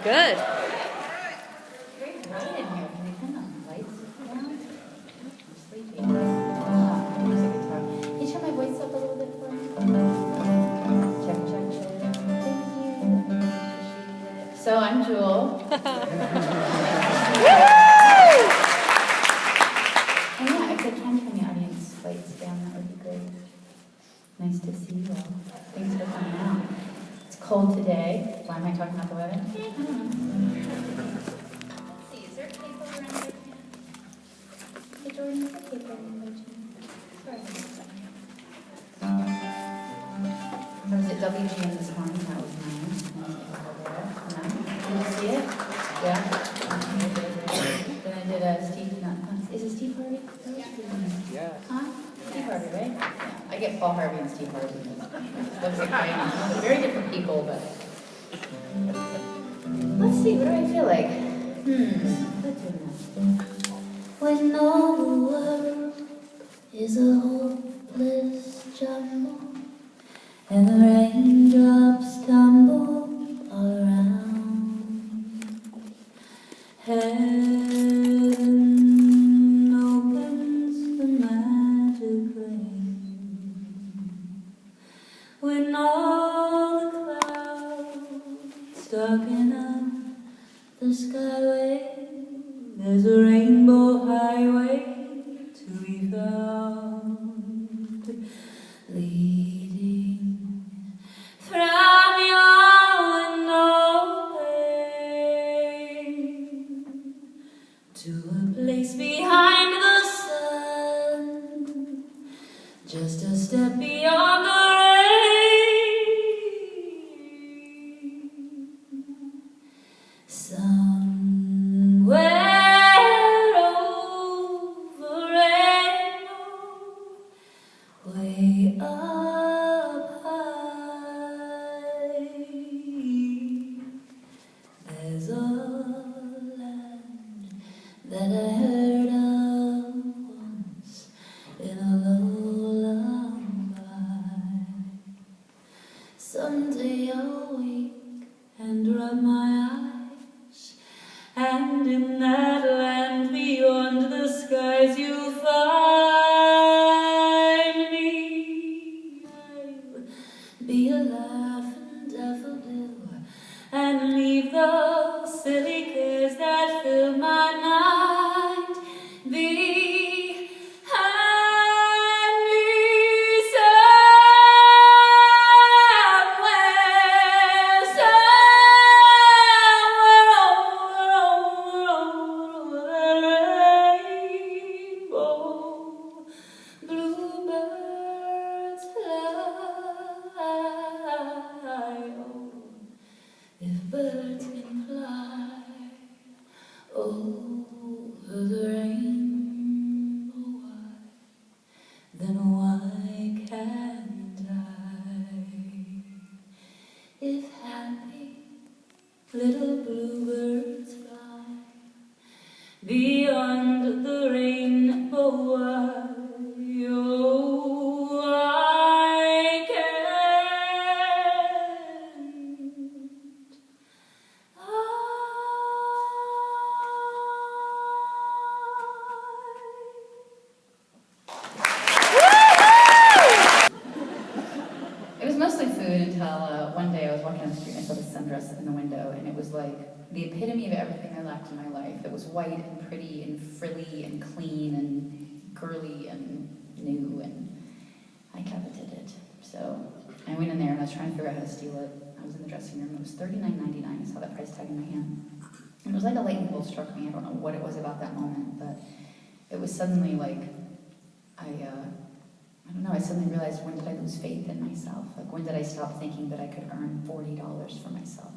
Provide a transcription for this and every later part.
Good. Very bright in here. Can we turn the lights down? I'm sleepy. Music guitar. Can you turn my voice up a little bit for me? Check, check, check. Thank you. I appreciate it. So I'm Jewel. And yeah, if they can turn the audience lights down, that would be great. Nice to see you all. Thanks for coming out. It's cold today. Why am I talking about the weather? I don't know. Let's see, is there paper around here? Hey, Jordan, is there paper around here? Sorry. I was at WGN this morning. That was nice. No? Did you see it? Yeah? Then I did a Steve, is it Steve Harvey? Yeah. Huh? Steve Harvey, right? Yeah. I get Paul Harvey and Steve Harvey. Looks like very different people, but let's see, what do I feel like? Let's do that. When all the world is a hopeless jumble and the raindrops tumble all around, heaven opens the magic rain. When all the clouds darken up the skyway, there's a rainbow highway to be found, leading from your window pane to a place behind the sun, just a step beyond the somewhere over rainbow, way up high, there's a land that I heard of once in a lullaby. Someday I'll wake and rub my eyes, and in that land beyond the skies you'll find me. I'll be a laughing daffodil and leave the silly cares that fill my mind behind me. Bluebirds fly, if birds can fly over the rainbow, why, then why can't I? If happy little bluebirds fly beyond the rainbow, why, oh, I can't. It was mostly food until one day I was walking down the street and I saw this sundress in the window, and it was like the epitome of everything I lacked in my life. It was white and pretty and frilly and clean and girly and new, and I coveted it. So I went in there and I was trying to figure out how to steal it. I was in the dressing room. It was $39.99. I saw that price tag in my hand. And it was like a lightning bolt struck me. I don't know what it was about that moment, but it was suddenly like I don't know, I suddenly realized, when did I lose faith in myself? Like, when did I stop thinking that I could earn $40 for myself?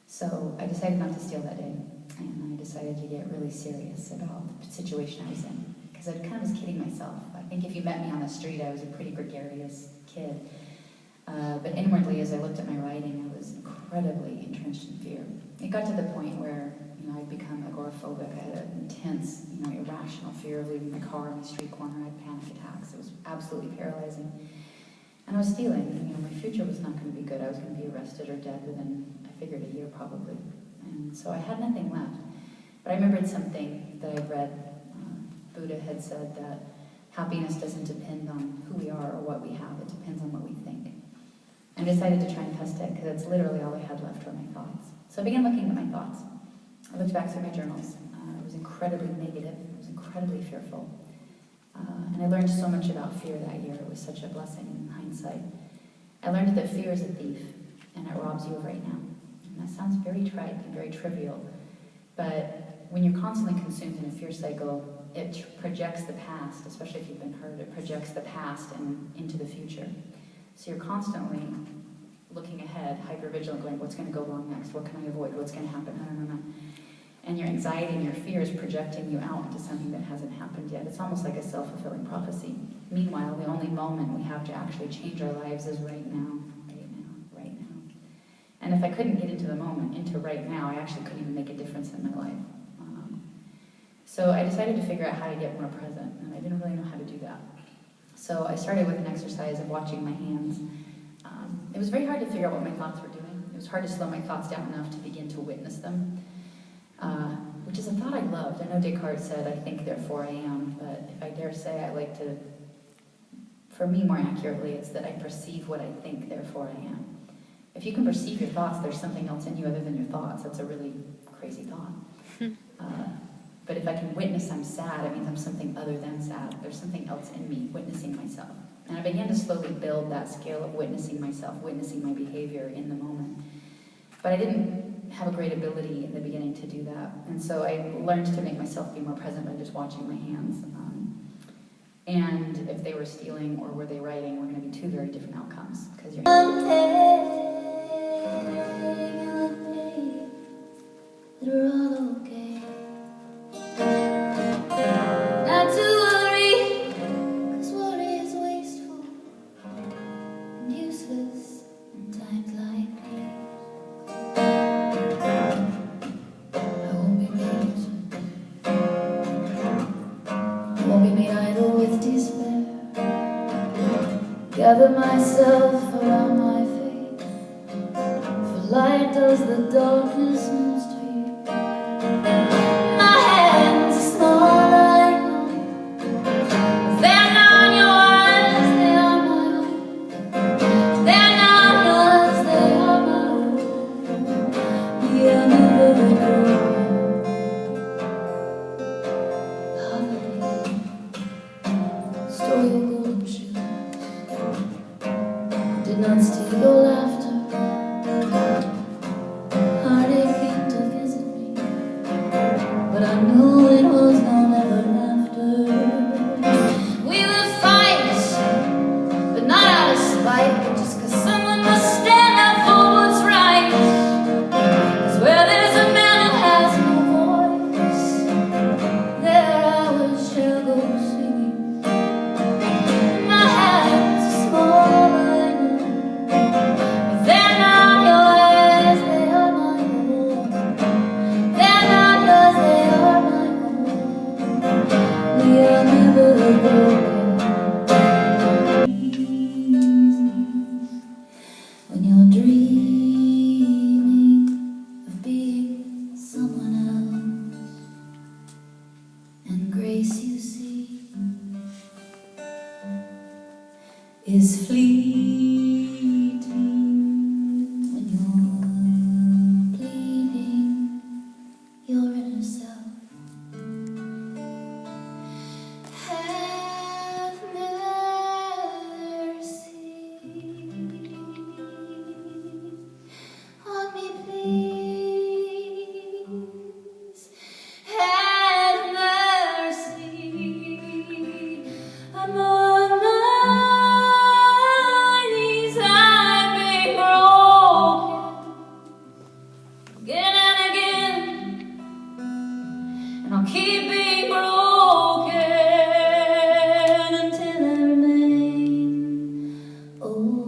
So I decided not to steal that day, and I decided to get really serious about the situation I was in, because I kind of was kidding myself. I think if you met me on the street, I was a pretty gregarious kid. But inwardly, as I looked at my writing, I was incredibly entrenched in fear. It got to the point where, I'd become agoraphobic. I had an intense, irrational fear of leaving my car on the street corner. I had panic attacks. It was absolutely paralyzing. And I was stealing. My future was not going to be good. I was going to be arrested or dead within, I figured, a year probably. And so I had nothing left. But I remembered something that I'd read. Buddha had said that happiness doesn't depend on who we are or what we have, it depends on what we think. And I decided to try and test it, because that's literally all I had left were my thoughts. So I began looking at my thoughts. I looked back through my journals. It was incredibly negative, it was incredibly fearful. And I learned so much about fear that year. It was such a blessing in hindsight. I learned that fear is a thief, and it robs you of right now. And that sounds very trite and very trivial, but when you're constantly consumed in a fear cycle, it projects the past, especially if you've been hurt, it projects the past and into the future. So you're constantly looking ahead, hyper-vigilant, going, what's going to go wrong next? What can I avoid? What's going to happen? No. And your anxiety and your fear is projecting you out into something that hasn't happened yet. It's almost like a self-fulfilling prophecy. Meanwhile, the only moment we have to actually change our lives is right now. And if I couldn't get into the moment, into right now, I actually couldn't even make a difference in my life. So I decided to figure out how to get more present, and I didn't really know how to do that. So I started with an exercise of watching my hands. It was very hard to figure out what my thoughts were doing. It was hard to slow my thoughts down enough to begin to witness them, which is a thought I loved. I know Descartes said, I think, therefore I am, but if I dare say, I like to, for me more accurately, it's that I perceive what I think, therefore I am. If you can perceive your thoughts, there's something else in you other than your thoughts. That's a really crazy thought. But if I can witness I'm sad, it means I'm something other than sad. There's something else in me, witnessing myself. And I began to slowly build that scale of witnessing myself, witnessing my behavior in the moment. But I didn't have a great ability in the beginning to do that. And so I learned to make myself be more present by just watching my hands. And if they were stealing or were they writing, were going to be two very different outcomes. Because you're they're all okay. Not to worry, 'cause worry is wasteful and useless in times like these. I won't be made idle with despair. Gather myself around my face, for light does the darkness minister. My hands are small, I know. They're not yours, they are my own. They're not yours, they are my own. We are never alone. Holiday, story of golden shoes. Did not steal your laughter. But I knew it was no ever after. We will fight, but not out of spite, but just 'cause someone must stand up for what's right. 'Cause where there's a man who has no voice, there hours shall go singing. My hands are small, I know, but they're not yours, they are my own. They're not yours, they are my own. We are never broken. When you're dreaming of being someone else, and grace you see is fleeting. When you're bleeding your inner self, have mercy on me, please. Have mercy. I'm on my knees, I've been broken again and again, and I'll keep being broken until I remain. Oh.